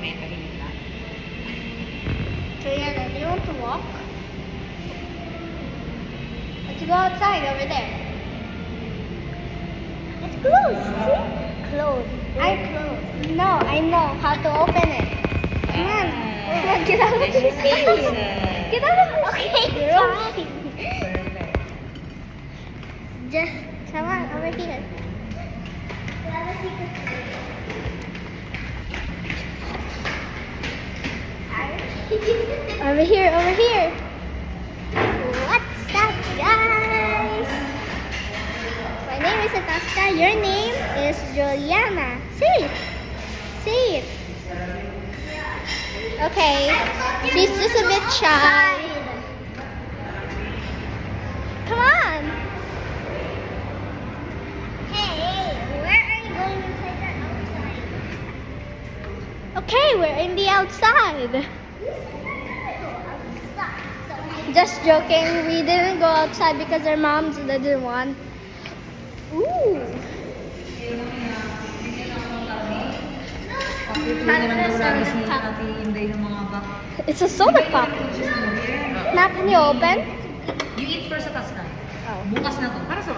mamaya tahimik na. Juliana, do you want to walk? Let's go outside over there. It's closed. See? Closed. I closed. No, I know how to open it. Come on. Come on, get out of There's here. your face. Get out of here. Okay, fine. Perfect. Just come on over here. Over here, over here. What's up, guys? My name is Natasha. Your name is Juliana. Say it. Say it. Okay. She's just a bit shy. Come on. Hey, where are you going inside or outside? Okay, we're in the outside. Just joking, we didn't go outside because our moms didn't want. Ooh. It's a soda pop. Now, can you open? You eat first sa taas na. Oh. Bukas na to. Para sa